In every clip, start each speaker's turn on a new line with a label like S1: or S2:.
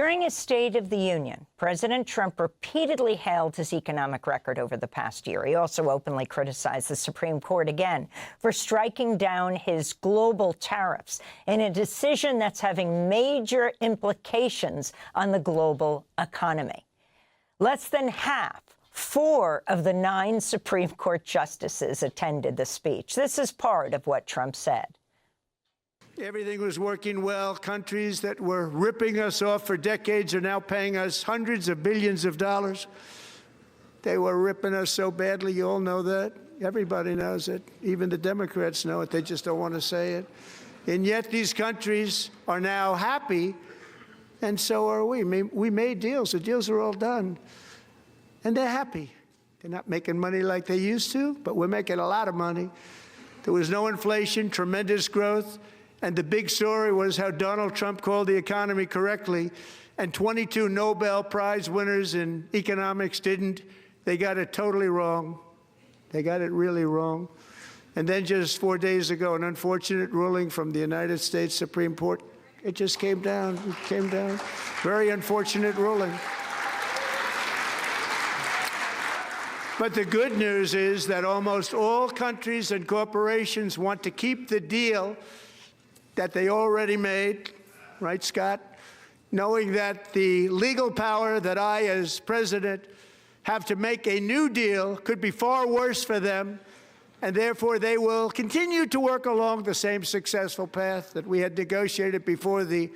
S1: During his State of the Union, President Trump repeatedly hailed his economic record over the past year. He also openly criticized the Supreme Court again for striking down his global tariffs in a decision that's having major implications on the global economy. Less than half, 4 of the 9 Supreme Court justices attended the speech. This is part of what Trump said.
S2: Everything was working well. Countries that were ripping us off for decades are now paying us hundreds of billions of dollars. They were ripping us so badly, you all know that. Everybody knows it. Even the Democrats know it. They just don't want to say it. And yet these countries are now happy, and so are we. We made deals. The deals are all done. And they're happy. They're not making money like they used to, but we're making a lot of money. There was no inflation, tremendous growth. And the big story was how Donald Trump called the economy correctly, and 22 Nobel Prize winners in economics didn't. They got it totally wrong. They got it really wrong. And then just 4 days ago, an unfortunate ruling from the United States Supreme Court. It just came down. It came down. Very unfortunate ruling. But the good news is that almost all countries and corporations want to keep the deal that they already made, right, Scott? Knowing that the legal power that I, as president, have to make a new deal could be far worse for them, and therefore they will continue to work along the same successful path that we had negotiated before the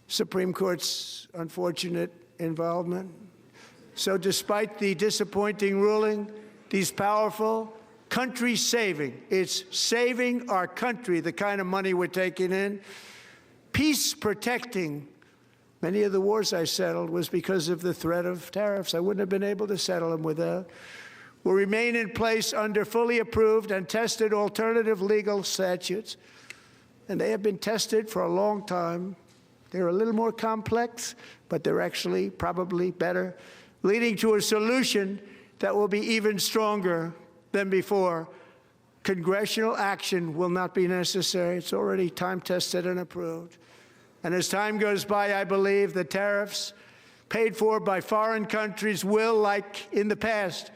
S2: Supreme Court's unfortunate involvement. So despite the disappointing ruling, these powerful country-saving, it's saving our country, the kind of money we're taking in, peace-protecting. Many of the wars I settled was because of the threat of tariffs. I wouldn't have been able to settle them without. Will remain in place under fully approved and tested alternative legal statutes, and they have been tested for a long time. They're a little more complex, but they're actually probably better, leading to a solution that will be even stronger than before. Congressional action will not be necessary. It's already time-tested and approved. And as time goes by, I believe the tariffs paid for by foreign countries will, like in the past,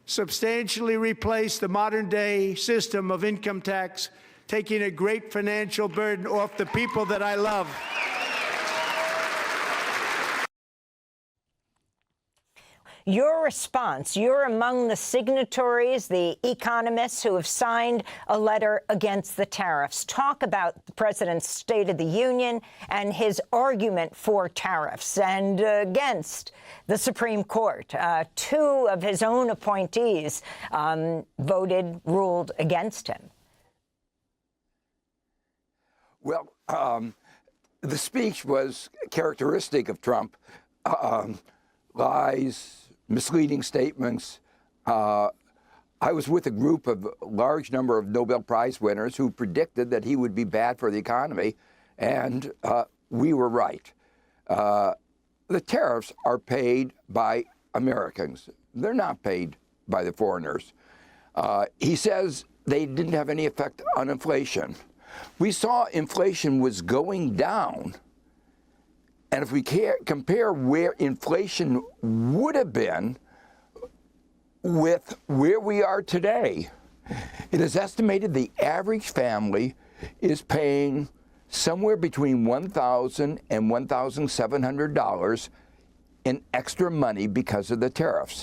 S2: substantially replace the modern-day system of income tax, taking a great financial burden off the people that I love.
S1: Your response, you're among the signatories, the economists who have signed a letter against the tariffs. Talk about the president's State of the Union and his argument for tariffs and against the Supreme Court. 2 of his own appointees ruled against him.
S3: Well, the speech was characteristic of Trump. Lies, misleading statements. I was with a group of a large number of Nobel Prize winners who predicted that he would be bad for the economy, and we were right. The tariffs are paid by Americans. They're not paid by the foreigners. He says they didn't have any effect on inflation. We saw inflation was going down. And if we compare where inflation would have been with where we are today, it is estimated the average family is paying somewhere between $1,000 and $1,700 in extra money because of the tariffs.